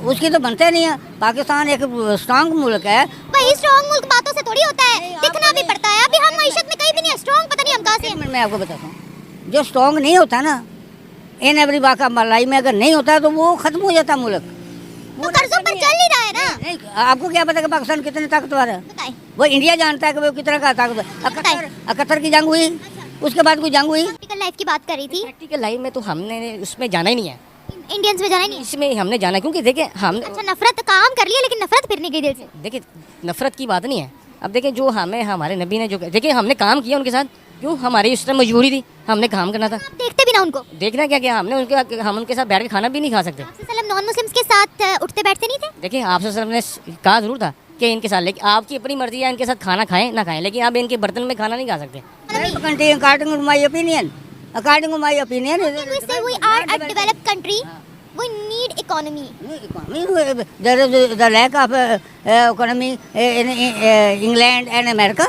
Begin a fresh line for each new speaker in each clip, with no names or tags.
उसकी तो बनते नहीं है। पाकिस्तान एक स्ट्रांग मुल्क है।
भाई स्ट्रॉन्ग मुल्क बातों से थोड़ी होता है, दिखना भी पड़ता है। अभी हम मईशत में कहीं भी नहीं है स्ट्रॉन्ग, पता नहीं हम कहाँ से हैं।
मैं आपको बताता हूँ, जो स्ट्रांग नहीं होता ना, इन एवरी वाक़ा मलाई में अगर नहीं होता तो वो खत्म हो जाता मुल्क।
तो कर्जों पर चल नहीं रहा है ना।
नहीं, आपको क्या पता कि पाकिस्तान कितने ताकतवर है?
बताएं।
वो इंडिया जानता है कि वो कितना का ताकतवर। कतर की जंग हुई, उसके बाद कोई जंग हुई।
प्रैक्टिकल लाइफ की बात कर रही थी।
प्रैक्टिकल लाइफ में तो हमने उसमें जाना ही नहीं है,
इंडियंस में जाना नहीं है।
इसमें हमने जाना, क्योंकि देखिए हम
अच्छा, नफरत काम कर लिया लेकिन नफरत फिर नहीं गई दिल से।
देखिए नफरत की बात नहीं है। अब देखिए जो हमें हमारे नबी ने जो देखिए हमने काम किया उनके साथ, क्यों हमारी उस टाइम मजबूरी थी, हमने काम करना था।
आप देखते भी ना उनको।
देखना क्या क्या हमने हम उनके साथ बैठ के खाना भी नहीं खा सकते।
आप नॉन मुस्लिम्स के साथ उठते बैठते नहीं थे?
देखिए आपसे सर ने कहा जरूर था कि इनके साथ, लेकिन आपकी अपनी मर्जी है इनके साथ खाना खाएं ना खाएं, लेकिन आप इनके बर्तन में खाना नहीं खा सकते।
According to my opinion, according to my opinion,
we are a developed country, we need economy.
there is the lack of economy in England and America.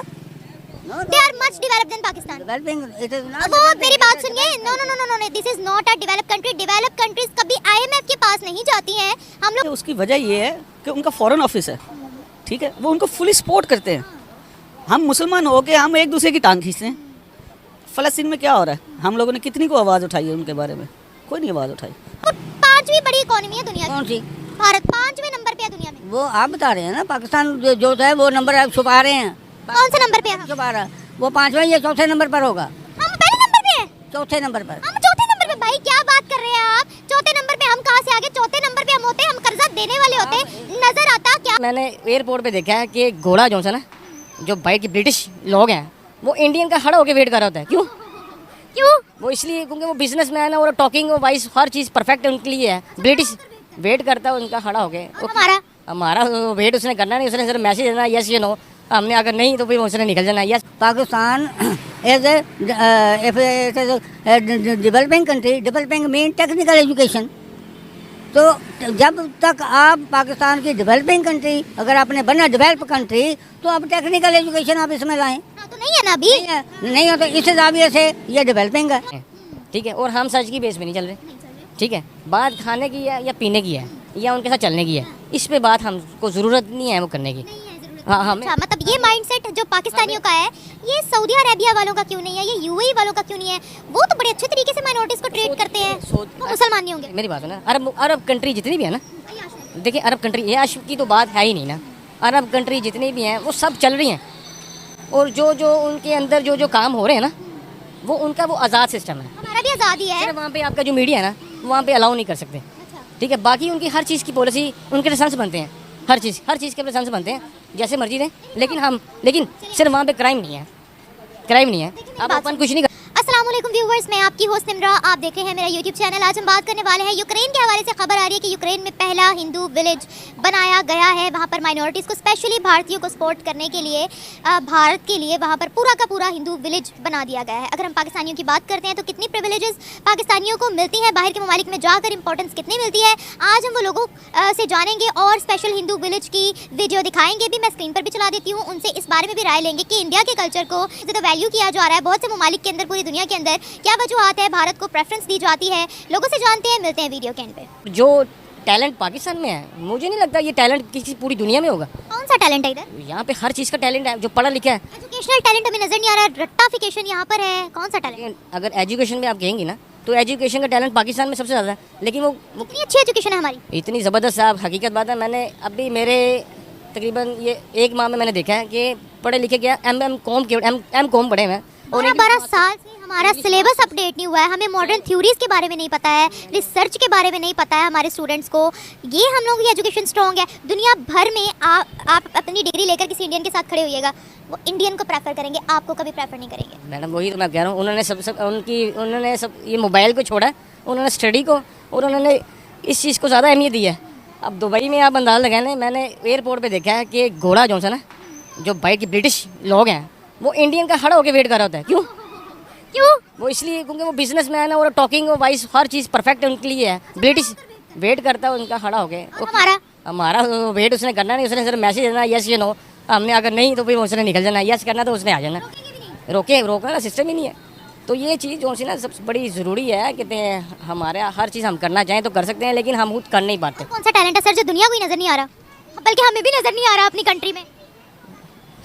They are much developed than Pakistan.
Developing, it is not.
वो मेरी बात सुनिए। No no no no no, this is not a developed country. Developed countries कभी IMF के पास नहीं जाती हैं। हम लोग
उसकी वजह ये है कि उनका फॉरेन ऑफिस है, ठीक है, वो उनको फुली सपोर्ट करते हैं। हम मुसलमान हो के हम एक दूसरे की टांग खींचते हैं। फ़लस्तीन में क्या हो रहा है, हम लोगों ने कितनी को आवाज़ उठाई है उनके बारे में? कोई नहीं आवाज़ उठाई।
पांचवी बड़ी इकोनॉमी है दुनिया
कौन
की।
सी?
भारत पांचवें नंबर पे है दुनिया में।
वो आप बता रहे हैं ना, पाकिस्तान जो है वो नंबर आप छुपा रहे हैं।
कौन से नंबर पे है?
छुपा रहा, वो 5वें या चौथे नंबर पर होगा।
हम पहले नंबर पे हैं।
चौथे नंबर पर।
हम चौथे नंबर पे। भाई क्या बात कर रहे हैं आप? चौथे नंबर पे हम कहाँ से आगे? चौथे नंबर पे हम होते, हम कर्जा देने वाले होते। नजर आता क्या?
मैंने एयरपोर्ट पे देखा है कि घोड़ा जो है ना, जो बाइक के ब्रिटिश लोग हैं, वो इंडियन का खड़ा होकर वेट कर रहा होता है। क्यों? वो इसलिए क्योंकि वो बिजनेसमैन है और टॉकिंग वाइज हर चीज़ परफेक्ट उनके लिए है। ब्रिटिश वेट करता है उनका खड़ा होके। हमारा वेट उसने करना नहीं, उसने सिर्फ मैसेज देना यस या नो। हमने अगर नहीं तो फिर उसने निकल जाना yes.
Pakistan as a developing country, developing mean technical education. तो जब तक आप पाकिस्तान की डेवलपिंग कंट्री, अगर आपने बना डेवलप कंट्री, तो आप टेक्निकल एजुकेशन आप इसमें लाएं।
तो नहीं है ना अभी।
नहीं है तो इस जाविये से ये डेवलपिंग है,
ठीक है। और हम सच की बेस पे नहीं चल रहे, ठीक है। बात खाने की है या पीने की है या उनके साथ चलने की है, इस पे बात हमको ज़रूरत नहीं है वो करने की। हाँ हमें
अच्छा, मतलब ये माइंडसेट जो पाकिस्तानियों का है, ये सऊदी अरेबिया वालों का क्यों नहीं है? ये यूएई वालों का क्यों नहीं है? वो तो बड़े अच्छे तरीके से माइनॉरिटीज को ट्रीट करते हैं। वो मुसलमान नहीं होंगे?
मेरी बात है ना, अरब कंट्री जितनी भी है ना, देखिए अरब कंट्री, ये आशिफ की तो बात है ही नहीं ना। अरब कंट्री जितनी भी हैं वो सब चल रही हैं, और जो जो उनके अंदर जो जो काम हो रहे हैं ना, वो उनका वो आज़ाद सिस्टम है।
हमारा भी आज़ादी है।
वहाँ पे आपका जो मीडिया है ना, वहाँ पे अलाउ नहीं कर सकते, ठीक है। बाकी उनकी हर चीज़ की पॉलिसी, उनके लाइसेंस बनते हैं, हर चीज़ के लाइसेंस बनते हैं, जैसे मर्जी दें। लेकिन सिर्फ वहाँ पे क्राइम नहीं है, आप अपन कुछ नहीं कर।
अस्सलाम वालेकुम व्यूवर्स, मैं आपकी होस्ट निम्रा, आप देख रहे हैं मेरा यूट्यूब चैनल। आज हम बात करने वाले हैं यूक्रेन के हवाले से। खबर आ रही है कि यूक्रेन में पहला हिंदू विलेज बनाया गया है। वहाँ पर माइनॉरिटीज़ को, स्पेशली भारतीयों को सपोर्ट करने के लिए, भारत के लिए वहाँ पर पूरा का पूरा हिंदू विलेज बना दिया गया है। अगर हम पाकिस्तानियों की बात करते हैं तो कितनी प्रिविलेजेस पाकिस्तानियों को मिलती हैं, बाहर के ममालिक में जाकर इंपॉर्टेंस कितनी मिलती है, आज हम वो लोगों से जानेंगे और स्पेशल हिंदू विलेज की वीडियो दिखाएंगे भी। मैं स्क्रीन पर भी चला देती हूँ, उनसे इस बारे में भी राय लेंगे कि इंडिया के कल्चर को ज़्यादा वैल्यू किया जा रहा है बहुत से ममालिक के अंदर, पूरी दुनिया के अंदर क्या वजूहात है, भारत को प्रेफरेंस दी जाती है। लोगों से जानते हैं, मिलते हैं वीडियो के एंड पे।
जो टैलेंट पाकिस्तान में है, मुझे नहीं लगता ये टैलेंट किसी पूरी दुनिया में होगा।
कौन सा टैलेंट है इधर?
यहाँ पे हर चीज़ का टैलेंट है, जो पढ़ा लिखा है।
एजुकेशनल टैलेंट हमें नजर नहीं आ रहा, रट्टाफिकेशन यहाँ पर है। कौन सा टैलेंट?
अगर एजुकेशन में आप कहेंगे ना, तो एजुकेशन का टैलेंट पाकिस्तान में सबसे ज़्यादा है, लेकिन वो
इतनी अच्छी एजुकेशन है हमारी,
इतनी ज़बरदस्त है। आप हकीकत बात है, मैंने अभी मेरे तकरीबन ये 1 माह में मैंने देखा है कि पढ़े लिखे क्या एम कॉम पढ़े हैं, और
12 साल से हमारा सिलेबस अपडेट नहीं हुआ है। हमें मॉडर्न थ्योरीज के बारे में नहीं पता है, रिसर्च के बारे में नहीं पता है हमारे स्टूडेंट्स को। ये हम लोगों की एजुकेशन स्ट्रॉन्ग है। दुनिया भर में आप अपनी डिग्री लेकर किसी इंडियन के साथ खड़े होइएगा, वो इंडियन को प्रेफर करेंगे, आपको कभी प्रेफर नहीं करेंगे।
मैडम वही तो मैं कह रहा हूँ, उन्होंने सब ये मोबाइल को छोड़ा, उन्होंने स्टडी को, और उन्होंने इस चीज़ को ज़्यादा अहमियत दी है। अब दुबई में आप अंदाज़ा लगाए ना, मैंने एयरपोर्ट पे देखा है कि घोड़ा जो है ना, जो बाइक के ब्रिटिश लोग हैं, वो इंडियन का खड़ा होकर वेट कर रहा होता है। क्यों? वो इसलिए क्योंकि वो बिजनेसमैन है और टॉकिंग वाइज हर चीज़ परफेक्ट उनके लिए है। ब्रिटिश वेट करता है उनका खड़ा होके। हमारा वेट उसने करना नहीं, उसने सिर्फ मैसेज देना यस या नो। हमने अगर नहीं तो फिर उसने निकल जाना, यस करना तो उसने आ जाना। रोकने का सिस्टम ही नहीं है। तो ये चीज़ जो सी ना सबसे बड़ी ज़रूरी है। कहते हैं हमारे हर चीज़ हम करना चाहें तो कर सकते हैं, लेकिन हम खुद कर नहीं पाते।
कौन सा टैलेंट है सर जो दुनिया को ही नजर नहीं आ रहा, बल्कि हमें भी नजर नहीं आ रहा अपनी कंट्री में?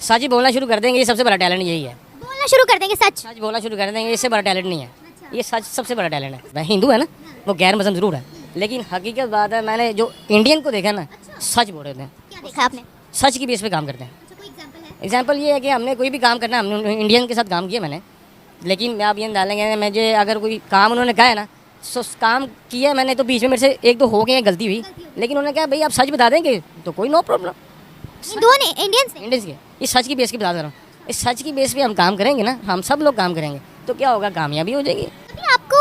सच बोलना शुरू कर देंगे, ये सबसे बड़ा टैलेंट यही है।
बोलना शुरू कर देंगे सच?
सच बोलना शुरू कर देंगे, इससे बड़ा टैलेंट नहीं है। ये सच सबसे बड़ा टैलेंट है। वह हिंदू है ना, वो गैर मजहब ज़रूर है, लेकिन हकीकत बात है मैंने जो इंडियन को देखा ना, सच बोल रहे हैं,
क्या देखा आपने?
सच की बेस पे काम करते हैं।
कोई एग्जांपल है?
एग्जाम्पल ये है कि हमने कोई भी काम करना, हमने इंडियन के साथ काम किया मैंने, लेकिन मैं आप ये डालेंगे मुझे अगर कोई काम उन्होंने कहा है ना, सो काम किया मैंने तो बीच में मेरे से एक दो हो गए, गलती हुई, लेकिन उन्होंने कहा भाई आप सच बता देंगे तो कोई नो प्रॉब्लम।
हिंदुओं ने, इंडियंस ने?
इंडियंस के इस सच की बेस की बता दे रहा हूँ, इस सच की बेस पे हम काम करेंगे ना, हम सब लोग काम करेंगे तो क्या होगा, कामयाबी हो जाएगी।
कभी आपको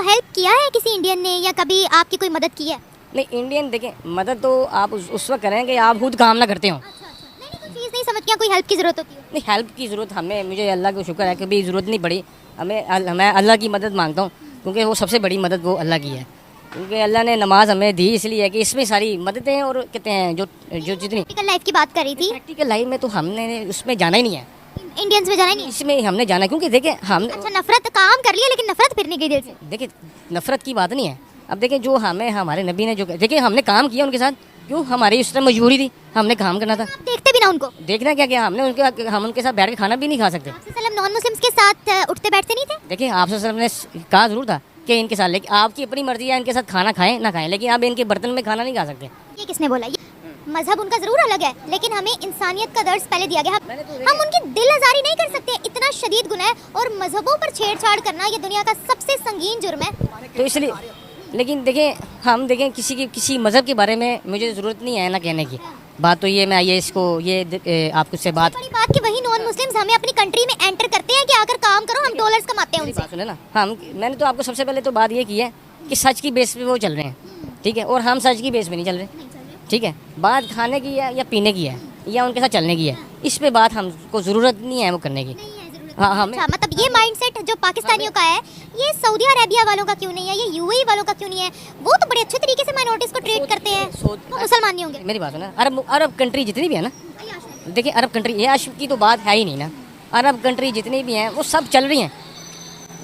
हेल्प किया है किसी इंडियन ने, या कभी आपकी कोई मदद की है?
नहीं, इंडियन देखें मदद तो आप उस वक्त करें कि आप खुद काम ना करते हो।
नहीं कोई चीज़ नहीं समझ के कोई हेल्प की ज़रूरत होती है?
नहीं, हेल्प की ज़रूरत हमें, मुझे अल्लाह का शुक्र है कभी ज़रूरत नहीं पड़ी हमें। मैं अल्लाह की मदद मांगता हूँ, क्योंकि वो सबसे बड़ी मदद वो अल्लाह की है, क्योंकि अल्लाह ने नमाज हमें दी इसलिए है कि इसमें सारी मददें हैं। और कहते हैं जो जितनी
प्रैक्टिकल लाइफ की बात कर रही थी,
प्रैक्टिकल लाइफ में तो हमने उसमें जाना ही नहीं है,
इंडियंस में जाना ही नहीं है।
इसमें हमने जाना, क्योंकि देखें हम
अच्छा, नफरत काम कर लिया लेकिन नफरत फिर नहीं गई दिल से?
देखिए नफरत की बात नहीं है। अब देखें जो हमें हमारे नबी ने जो देखिए हमने काम किया उनके साथ, क्यों, हमारी उस टाइम मजबूरी थी, हमने काम करना था।
आप देखते भी ना उनको?
देखना क्या क्या, हम उनके साथ बैठ के खाना भी नहीं खा सकते।
आप नॉन मुस्लिम्स के साथ उठते बैठते नहीं थे?
देखिए आपसे सर ने कहा जरूर था कि इनके साथ, लेकिन आपकी अपनी मर्जी है इनके साथ खाना खाएं ना खाएं, लेकिन आप इनके बर्तन में खाना नहीं खा सकते।
ये किसने बोला? ये मजहब उनका जरूर अलग है, लेकिन हमें इंसानियत का दर्ज पहले दिया गया। हम उनकी दिल आजारी नहीं कर सकते, इतना शदीद गुनाह है। और मजहबों पर छेड़छाड़ करना ये दुनिया का सबसे संगीन जुर्म है।
तो इसलिए, लेकिन देखें हम देखें किसी मज़हब के बारे में मुझे ज़रूरत नहीं है ना कहने की। बात तो ये मैं ये इसको ये आपको से बात
बड़ी बात कि वही नॉन मुस्लिम्स हमें अपनी कंट्री में एंटर करते हैं कि आकर काम करो, हम डॉलर्स कमाते हैं उनसे।
बात सुने ना, मैंने तो आपको सबसे पहले तो बात ये की है कि सच की बेस पे वो चल रहे हैं, ठीक है, और हम सच की बेस पे नहीं चल रहे, ठीक है। बात खाने की है या पीने की है या उनके साथ चलने की है, इस पे बात हमको ज़रूरत नहीं है वो करने की। हाँ हमें
अच्छा, मतलब ये माइंडसेट जो पाकिस्तानियों का है, ये सऊदी अरेबिया वालों का क्यों नहीं है, ये यूएई वालों का क्यों नहीं है? वो तो बड़े अच्छे तरीके से माइनॉरिटीज को ट्रीट करते हैं, वो मुसलमान नहीं होंगे?
मेरी बात है ना, अरब कंट्री जितनी भी है ना, देखिए अरब कंट्री, ये आशिफ की तो बात है ही नहीं ना। अरब कंट्री जितनी भी हैं वो सब चल रही हैं,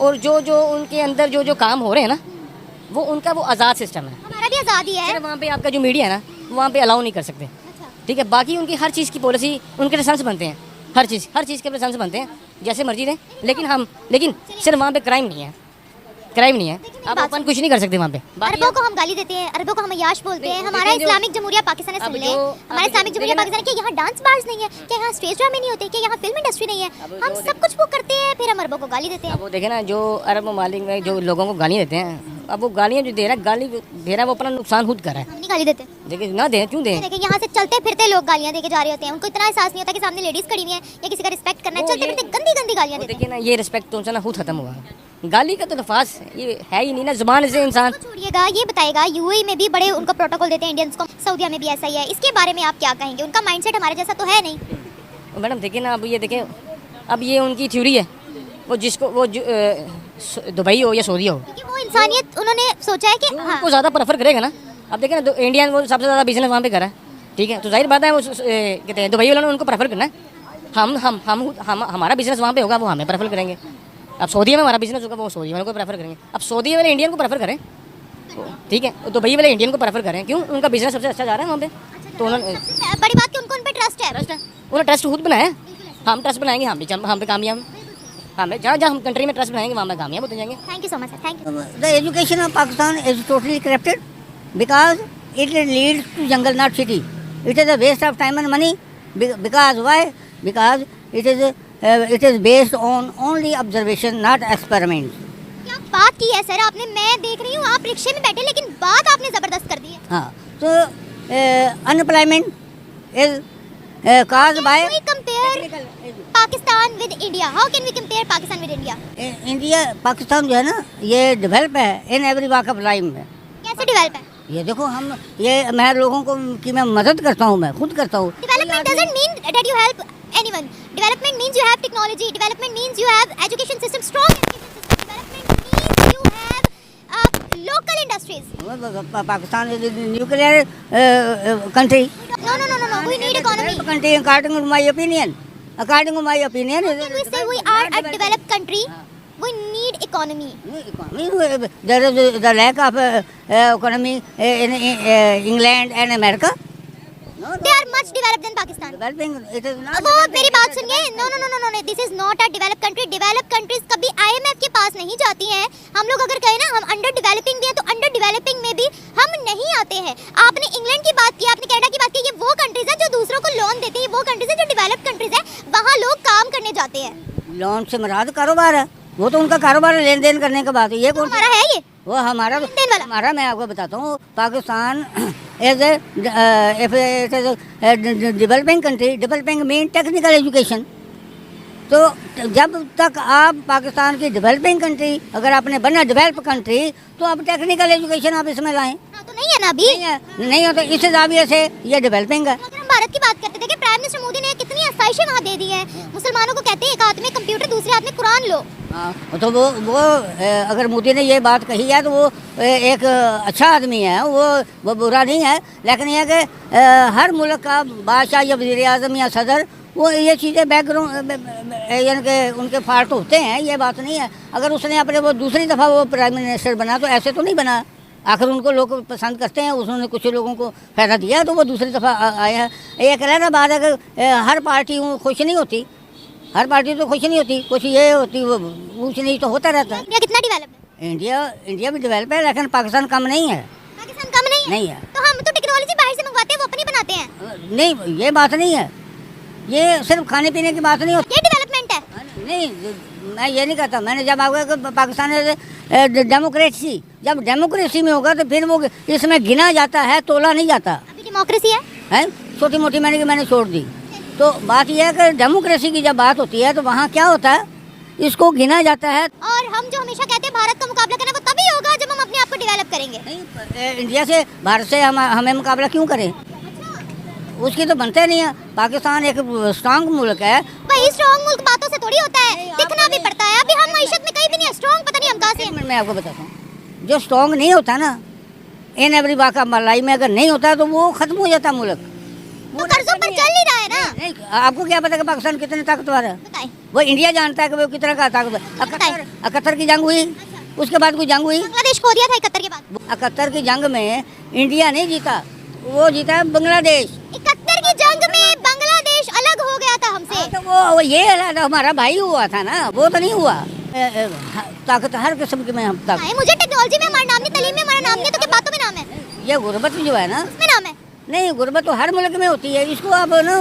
और जो उनके अंदर जो काम हो रहे हैं ना, वो उनका वो आज़ाद सिस्टम है।
हमारा भी आज़ादी है।
सिर्फ वहाँ पे आपका जो मीडिया है ना, वहाँ पे अलाउ नहीं कर सकते, ठीक है। बाकी उनकी हर चीज़ की पॉलिसी, उनके लाइसेंस बनते हैं, हर चीज़ के लाइसेंस बनते हैं जैसे मर्जी दें, लेकिन सिर्फ वहाँ पे क्राइम नहीं है, आप अपन कुछ नहीं कर सकते वहाँ पे।
अरबों को हम गाली देते हैं, अरबों को हम याश बोलते हैं। हमारा इस्लामिक जमहूरिया पाकिस्तान है, सुन लें, हमारा इस्लामिक जमहूरिया पाकिस्तान है कि यहाँ डांस बार्स नहीं है, क्या यहाँ स्टेज ड्रामे नहीं होते, क्या यहाँ फिल्म इंडस्ट्री नहीं है? हम सब कुछ वो करते हैं, फिर हम अरबों को गाली देते हैं।
अब वो देखे ना, जो अरब ममालिक में जो लोगों को गालियाँ देते हैं, अब वो गालियाँ जो दे रहा है वो अपना नुकसान खुद कर रहा है।
हम नहीं गाली देते,
देखिए ना दे, क्यों दें?
देखिए यहाँ से चलते फिरते लोग गालियाँ देके जा रहे होते हैं, उनको इतना एहसास नहीं होता कि सामने लेडीज खड़ी हुई है या किसी का रिस्पेक्ट करना है, चलते फिरते गंदी गंदी गालियाँ देते हैं।
देखिए ना, ये रिस्पेक्ट तो उनसे ना खुद खत्म हुआ, गाली का तो लफाज ये है ही नहीं ना, जुबान से इंसान।
छोड़िएगा, ये बताएगा यूएई में भी बड़े उनका प्रोटोकॉल देते हैं इंडियंस को, सऊदीया में भी ऐसा ही है, इसके बारे में आप क्या कहेंगे? उनका माइंडसेट हमारे जैसा तो है नहीं।
मैडम देखिए ना, अब ये देखें, अब ये उनकी थ्योरी है, वो जिसको वो दुबई हो या सऊदी हो,
वो इंसानियत उन्होंने सोचा है कि
उनको ज़्यादा प्रेफर करेगा ना। अब देखें ना, इंडियन वो सबसे ज़्यादा बिजनेस वहाँ पे कर रहा है, ठीक है, तो जाहिर बात है वो कहते हैं दुबई वालों ने उनको प्रेफर करना है। हम हमारा बिजनेस वहाँ पे होगा, वो हमें प्रेफर करेंगे। अब सऊदी में हमारा बिजनेस होगा, वो सऊदी वालों को प्रेफर करेंगे। अब सऊदी वाले इंडियन को प्रेफर करें, ठीक है, तो दुबई वाले इंडियन को प्रेफर करें, क्यों? उनका बिजनेस सबसे अच्छा जा रहा है वहाँ पे, तो उन्होंने
बड़ी बात कि उनको उन पे ट्रस्ट है।
उन्होंने ट्रस्ट खुद बनाया, हम ट्रस्ट बनाएंगे, हम पे कामयाब, हमें जहाँ हम कंट्री में ट्रस्ट बनाएंगे वहाँ पे कामयाब होते जाएंगे।
Thank you so much sir, thank you.
The education of Pakistan is totally corrupted because it leads to jungle, not city. It is a waste of time and money. Because why? Because it is based on only observation, not experiment.
क्या बात की है sir आपने? मैं देख रही हूँ आप रिक्शे में बैठे, लेकिन बात आपने जबरदस्त कर दी है।
हाँ, तो unemployment is caused by
compare Pakistan with India. How can we compare Pakistan with India?
India Pakistan जो है ना, ये डेवलप है in every walk of life में।
कैसे डेवलप है?
ये देखो, मैं लोगों को की मैं मदद करता हूँ, मैं खुद करता हूँ।
Development doesn't mean that you help anyone. Development means you have technology, development means you have education system, strong education system, development means you have local industries.
Pakistan is nuclear country.
No, we need economy.
Country, according to my opinion,
When we say we are a developed country, we need need economy.
Economy, there is the lack of economy in England and America. No,
They are much developed than Pakistan.
developing. It is not.
वो मेरी बात सुनिए, no, this is not a developed country. Developed countries कभी IMF के पास नहीं जाती हैं. हम लोग अगर कहें ना हम अंडर डेवलपिंग भी है, तो अंडर डेवलपिंग में भी हम नहीं आते हैं. आपने इंग्लैंड की बात की, आपने कनाडा की बात की, ये वो कंट्रीज है जो दूसरों को लोन देती है, वो कंट्रीज है जो डेवलप्ड कंट्रीज है, वहाँ लोग काम करने जाते हैं.
लोन से मराद कारोबार है, वो तो उनका कारोबार है, लेन देन करने का बात है. ये कौन
हमारा है ये.
वो हमारा
लेन वाला.
हमारा मैं आपको बताता हूँ, Pakistan as a developing country. Developing mean technical education. तो जब तक आप पाकिस्तान की डेवलपिंग कंट्री, अगर आपने बना डेवलप कंट्री, तो आप टेक्निकल एजुकेशन आप इसमें लाएं.
हाँ, तो नहीं है ना अभी.
नहीं हो तो इस जाविये से ये डेवलपिंग है.
अगर हम भारत की बात करते थे कि प्राइम मिनिस्टर मोदी ने कितनी आसाइशें वहाँ दे दी है. मुसलमानों को कहते हैं एक हाथ में कंप्यूटर, दूसरे हाथ में कुरान लो.
हाँ, तो वो अगर मोदी ने ये बात कही है तो वो एक अच्छा आदमी है, वो बुरा नहीं है. लेकिन यह कि हर मुल्क का बादशाह या वज़ीर आज़म या सदर, वो ये चीज़ें बैकग्राउंड यानी कि उनके फाल्ट होते हैं, ये बात नहीं है. अगर उसने अपने वो दूसरी दफ़ा वो प्राइम मिनिस्टर बना तो ऐसे तो नहीं बना. आखिर उनको लोग पसंद करते हैं, उसने कुछ लोगों को फ़ायदा दिया तो वो दूसरी दफ़ा आए हैं. ये कह रहा बात है कि हर पार्टी खुश नहीं होती, हर पार्टी तो खुश नहीं होती, कुछ ये होती, वो ऊँच नीच तो होता रहता है.
इंडिया कितना डेवलप है?
इंडिया भी डेवलप है, लेकिन पाकिस्तान कम नहीं है.
पाकिस्तान कम नहीं है.
नहीं है.
तो हम तो टेक्नोलॉजी बाहर से मंगवाते हैं, वो अपनी बनाते हैं.
नहीं, ये बात नहीं है. ये सिर्फ खाने पीने की बात नहीं होती.
ये डेवलपमेंट है.
नहीं, मैं ये नहीं कहता. मैंने जब आपको पाकिस्तान डेमोक्रेसी, जब डेमोक्रेसी में होगा तो फिर वो इसमें गिना जाता है, तोला नहीं जाता
अभी डेमोक्रेसी है.
छोटी मोटी मैंने छोड़ दी. तो बात यह है कि डेमोक्रेसी की जब बात होती है तो वहाँ क्या होता है, इसको गिना जाता है.
और हम जो हमेशा कहते हैं भारत का मुकाबला करना, वो तभी होगा जब हम अपने आप को डेवलप करेंगे.
नहीं, इंडिया से, भारत से हमें मुकाबला क्यों करें, उसकी तो बनते नहीं है. पाकिस्तान एक स्ट्रांग मुल्क है.
भाई स्ट्रॉन्ग मुल्क बातों से थोड़ी होता है, दिखना भी पड़ता है. अभी हम मईशत में कहीं भी नहीं है स्ट्रॉन्ग, पता नहीं हम कहाँ से
एक मिनट मैं आपको बताता हूँ. जो स्ट्रांग नहीं होता ना, इन एवरी वाका मलाई में अगर नहीं होता तो वो खत्म हो जाता मुल्क.
तो कर्जों पर चल नहीं रहा है ना.
नहीं, आपको क्या पता कि पाकिस्तान कितने ताकतवर है?
बताएं.
वो इंडिया जानता है कि वो कितना का ताकतवर. 71 की जंग हुई, उसके बाद कोई जंग हुई.
बांग्लादेश खो दिया था 71 के बाद.
71 की जंग में इंडिया नहीं जीता, वो जीता बांग्लादेश.
71 की जंग में बांग्लादेश अलग हो गया था हमसे.
तो वो ये हमारा भाई हुआ था ना, वो तो नहीं हुआ. ताकत हर किस्म की में हम ताकत.
मुझे टेक्नोलॉजी में हमारा नाम नहीं, तालीम में हमारा नाम नहीं, तो क्या बातों में नाम है?
ये गुर्बत जो है ना,
उसमें नाम है.
नहीं, गुर्बत तो हर मुल्क में होती है. इसको आप ना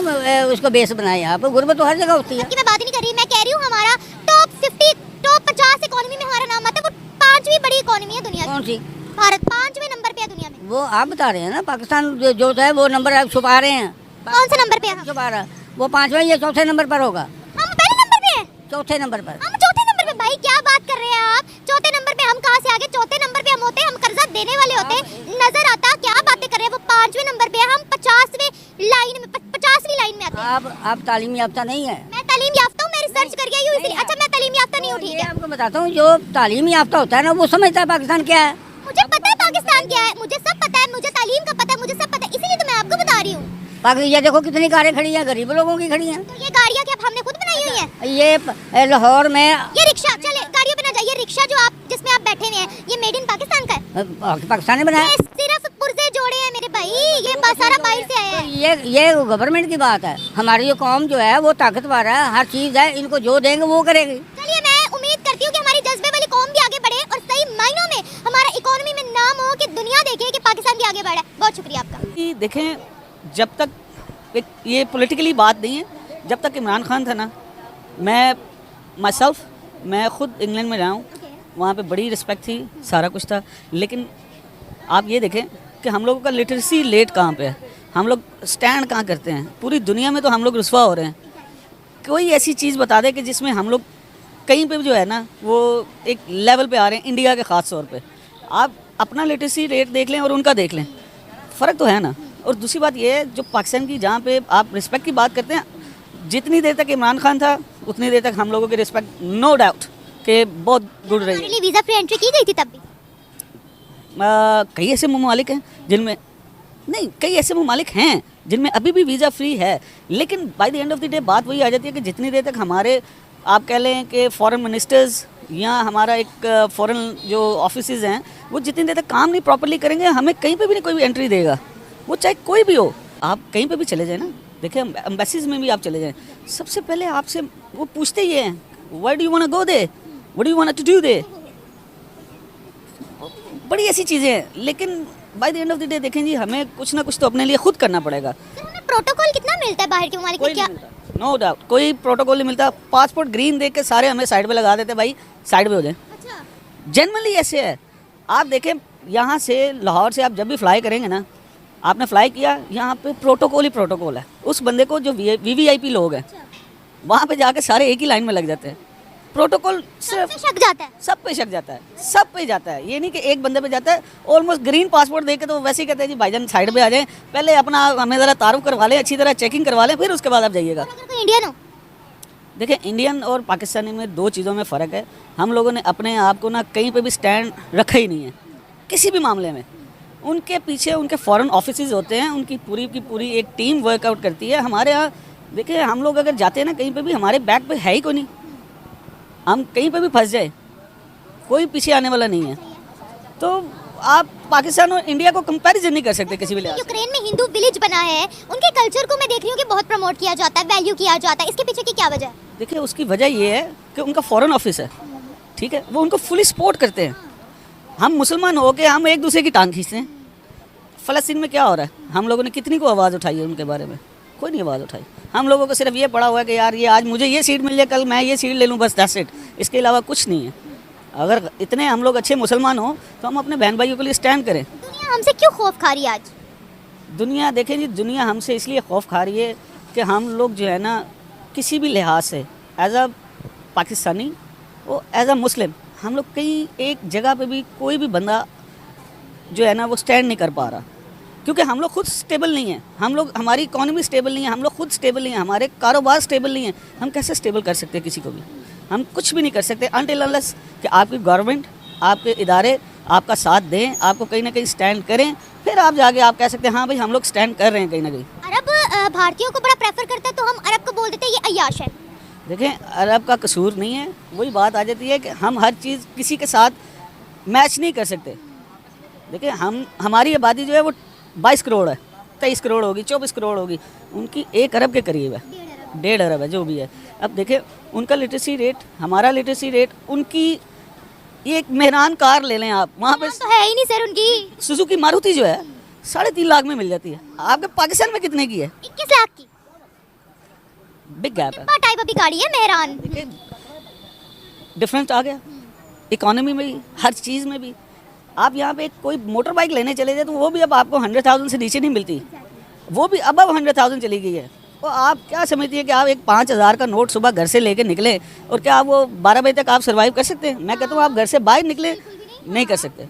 उसको बेस बनाए आप. गुर्बत तो हर जगह होती है.
कि मैं बात ही नहीं कर रही, मैं कह रही हूँ हमारा टॉप 50, टॉप 50 इकोनॉमी में हमारा नाम आता है. वो 5वीं बड़ी इकोनॉमी है दुनिया
कौन
की.
सी?
भारत 5वें नंबर पे है दुनिया में.
वो आप बता रहे हैं ना. पाकिस्तान जो है वो नंबर आप छुपा रहे हैं.
कौन से नंबर पे है?
छुपा रहा. वो 5वां या चौथे नंबर पर होगा.
हम पहले नंबर पे हैं.
चौथे नंबर पर.
हम चौथे नंबर पे. भाई क्या बात कर रहे हैं आप? चौथे नंबर पे हम कहाँ से आगे? चौथे नंबर पे हम होते, हम कर्जा देने वाले होते. नजर आता क्या बातें कर रहे हैं? वो 5वें नंबर पे है, हम 50वीं लाइन में, 50वीं लाइन में आते हैं.
आप तालीम याफ्ता नहीं है.
मैं तालीम याफ्ता हूँ, मैं रिसर्च करके आई हूँ इसलिए. अच्छा मैं तालीम याफ्ता नहीं हूँ, ठीक
ये
है.
आपको बताता हूँ, जो तालीम याफ्ता होता है ना, वो समझता है पाकिस्तान क्या है.
मुझे पता है पाकिस्तान क्या है, मुझे सब पता है, मुझे तालीम का पता है, मुझे सब पता है, इसीलिए तो मैं आपको बता रही हूँ.
बाकी ये देखो कितनी कारें खड़ी हैं, गरीब लोगों की खड़ी हैं.
तो ये गाड़ियाँ क्या हमने खुद बनाई हुई हैं?
ये लाहौर में
ये रिक्शा, चले गाड़ियों पे ना जाइए. रिक्शा जो आप जिसमें आप बैठे हुए हैं, ये मेड इन पाकिस्तान का है.
पाकिस्तान ने बनाया.
ये सिर्फ पुर्जे जोड़े हैं मेरे भाई, ये सारा बाहर से आया है.
ये गवर्नमेंट की बात है. हमारी जो कौम जो है वो ताकतवर है, हर चीज़ है, इनको जो देंगे वो करेगी.
चलिए मैं उम्मीद करती हूँ कि हमारी जज्बे वाली कौम भी आगे बढ़े और सही मायनों में हमारा इकोनॉमी में नाम हो, कि दुनिया देखे कि पाकिस्तान भी आगे बढ़ा है. बहुत शुक्रिया आपका.
देखें, जब तक ये पॉलिटिकली बात नहीं है, जब तक इमरान खान था ना, मैं खुद इंग्लैंड में रहा हूँ. वहाँ पे बड़ी रिस्पेक्ट थी, सारा कुछ था. लेकिन आप ये देखें कि हम लोगों का लिटरेसी रेट कहाँ पे है, हम लोग स्टैंड कहाँ करते हैं. पूरी दुनिया में तो हम लोग रुस्वा हो रहे हैं. कोई ऐसी चीज़ बता दे कि जिसमें हम लोग कहीं पे जो है ना वो एक लेवल पे आ रहे हैं, इंडिया के ख़ास तौर पे. आप अपना लिटरेसी रेट देख लें और उनका देख लें, फ़र्क तो है ना. और दूसरी बात ये है, जो पाकिस्तान की जहाँ पे आप रिस्पेक्ट की बात करते हैं, जितनी देर तक इमरान खान था उतनी देर तक हम लोगों की रिस्पेक्ट नो डाउट कि बहुत गुड रही है.
वीज़ा फ्री एंट्री की गई थी तब भी.
कई ऐसे ममालिक हैं जिनमें नहीं, कई ऐसे ममालिक हैं जिनमें अभी भी वीज़ा फ्री है. लेकिन by the end of the day बात वही आ जाती है कि जितनी देर तक हमारे, आप कह लें कि फॉरेन मिनिस्टर्स यहाँ हमारा एक फॉरेन जो ऑफिसेज हैं वो जितनी देर तक काम नहीं प्रॉपरली करेंगे हमें कहीं पे भी नहीं कोई भी एंट्री देगा, वो चाहे कोई भी हो। आप कहीं पे भी चले जाए ना, देखिए एम्बेसीज में भी आप चले जाएं, सबसे पहले आपसे वो पूछते ही हैं why do you want to go there, what do you want to do there. बड़ी ऐसी चीज़ें हैं, लेकिन by the end of the day देखें जी हमें कुछ ना कुछ तो अपने लिए खुद करना पड़ेगा।
सर हमें प्रोटोकॉल कितना मिलता है बाहर के ममालिक में, क्या?
नो डाउट कोई प्रोटोकॉल नहीं मिलता। पासपोर्ट ग्रीन देख के सारे हमें साइड पे लगा देते, भाई साइड पे हो जाए।
अच्छा,
जनरली ऐसे है। आप देखें यहाँ से लाहौर से आप जब भी फ्लाई करेंगे ना, आपने फ्लाई किया, यहाँ पे प्रोटोकॉल ही प्रोटोकॉल है। उस बंदे को जो वीवीआईपी लोग हैं वहाँ पे जाके सारे एक ही लाइन में लग जाते हैं। प्रोटोकॉल सिर्फ
सबसे शक जाता है।
सब पे शक जाता है, सब पे जाता है, ये नहीं कि एक बंदे पे जाता है। ऑलमोस्ट ग्रीन पासपोर्ट देख के तो वो वैसे ही कहते हैं जी भाईजान साइड पे आ जाएं, पहले अपना हमें ज़रा तारुफ करवा लें, अच्छी तरह चेकिंग करवा लें, फिर उसके बाद आप जाइएगा।
और अगर कोई इंडियन हो,
देखिए इंडियन और पाकिस्तानी में दो चीज़ों में फ़र्क है। हम लोगों ने अपने आप को ना कहीं पे भी स्टैंड रखा ही नहीं है किसी भी मामले में। उनके पीछे उनके फॉरेन ऑफिसेज होते हैं, उनकी पूरी की पूरी एक टीम वर्कआउट करती है। हमारे यहाँ देखिए हम लोग अगर जाते हैं ना कहीं पे भी, हमारे बैग पे है ही कोई नहीं, हम कहीं पे भी फंस जाए कोई पीछे आने वाला नहीं है। तो आप पाकिस्तान और इंडिया को कंपैरिजन नहीं कर सकते किसी भी लिहाज से।
यूक्रेन में हिंदू विलेज बना है, उनके कल्चर को मैं देख रही हूँ कि बहुत प्रमोट किया जाता है, वैल्यू किया जाता है, इसके पीछे की क्या वजह है?
देखिए उसकी वजह ये है कि उनका फॉरेन ऑफिस है, ठीक है, वो उनको फुली सपोर्ट करते हैं। हम मुसलमान हो के हम एक दूसरे की टांग खींचते हैं। फ़लस्तीन में क्या हो रहा है, हम लोगों ने कितनी को आवाज़ उठाई है उनके बारे में, कोई नहीं आवाज़ उठाई। हम लोगों को सिर्फ ये पड़ा हुआ है कि यार ये आज मुझे ये सीट मिल जाए, कल मैं ये सीट ले लूँ, बस दैट्स इट, इसके अलावा कुछ नहीं है। अगर इतने हम लोग अच्छे मुसलमान हो तो हम अपने बहन भाइयों के लिए स्टैंड करें।
दुनिया हमसे क्यों खौफ खा रही है आज?
दुनिया देखें जी, दुनिया हमसे इसलिए खौफ खा रही है कि हम लोग जो है ना किसी भी लिहाज से एज अ पाकिस्तानी और एज अ मुस्लिम, हम लोग कहीं एक जगह पे भी कोई भी बंदा जो है ना वो स्टैंड नहीं कर पा रहा, क्योंकि हम लोग खुद स्टेबल नहीं हैं। हम लोग, हमारी इकॉनमी स्टेबल नहीं है, हम लोग खुद स्टेबल नहीं है, हमारे कारोबार स्टेबल नहीं है। हम कैसे स्टेबल कर सकते हैं किसी को भी? हम कुछ भी नहीं कर सकते अनटिल अनलेस कि आपकी गवर्नमेंट, आपके इदारे आपका साथ दें, आपको कहीं ना कहीं स्टैंड करें, फिर आप जाके आप कह सकते हैं हाँ भाई हम लोग स्टैंड कर रहे हैं कहीं ना कहीं।
अरब भारतीयों को बड़ा प्रेफर करता है, तो हम अरब को बोल देते हैं ये अय्याश है।
देखें अरब का कसूर नहीं है, वही बात आ जाती है कि हम हर चीज़ किसी के साथ मैच नहीं कर सकते। देखिए हमारी आबादी जो है वो 22 करोड़ है, 23 करोड़ होगी, 24 करोड़ होगी, उनकी 1 अरब के करीब है, 1.5 अरब है जो भी है। अब देखिए उनका लिटरेसी रेट, हमारा लिटरेसी रेट, उनकी ये एक मेहरान कार ले लें आप, वहाँ पे
तो है ही नहीं सर उनकी।
सुजुकी मारुति जो है 3.5 लाख में मिल जाती है। आपके पाकिस्तान में कितने की है?
21 लाख की।
बिग गैप है।
टाइप अभी गाड़ी है मेहरान।
देखिए डिफरेंस आ गया इकोनॉमी में भी, हर चीज़ में भी। आप यहाँ पे कोई मोटर बाइक लेने चले जाए तो वो भी अब आपको 100,000 से नीचे नहीं मिलती, वो भी अब 100,000 चली गई है। तो आप क्या समझती है कि आप एक 5,000 का नोट सुबह घर से लेके निकले और क्या आप वो 12 बजे तक आप सर्वाइव कर सकते हैं? मैं कहता हूँ आप घर से बाहर निकले नहीं कर सकते।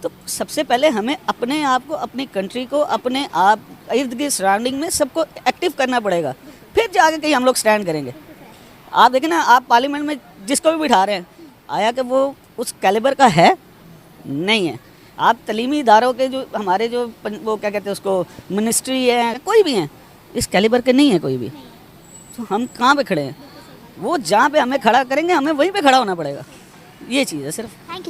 तो सबसे पहले हमें अपने आप को, अपनी कंट्री को, अपने आप इर्द गिर्द सराउंडिंग में सबको एक्टिव करना पड़ेगा, फिर जाके कहीं हम लोग स्टैंड करेंगे। आप देखें ना, आप पार्लियामेंट में जिसको भी बिठा रहे हैं, आया कि वो उस कैलिबर का है नहीं है। आप तलीमी इदारों के जो हमारे जो वो क्या कहते हैं उसको, मिनिस्ट्री है, कोई भी हैं, इस कैलिबर के नहीं है कोई भी। तो हम कहाँ पे खड़े हैं? वो जहाँ पे हमें खड़ा करेंगे हमें वहीं पे खड़ा होना पड़ेगा, ये चीज़ है सिर्फ।
Thank you.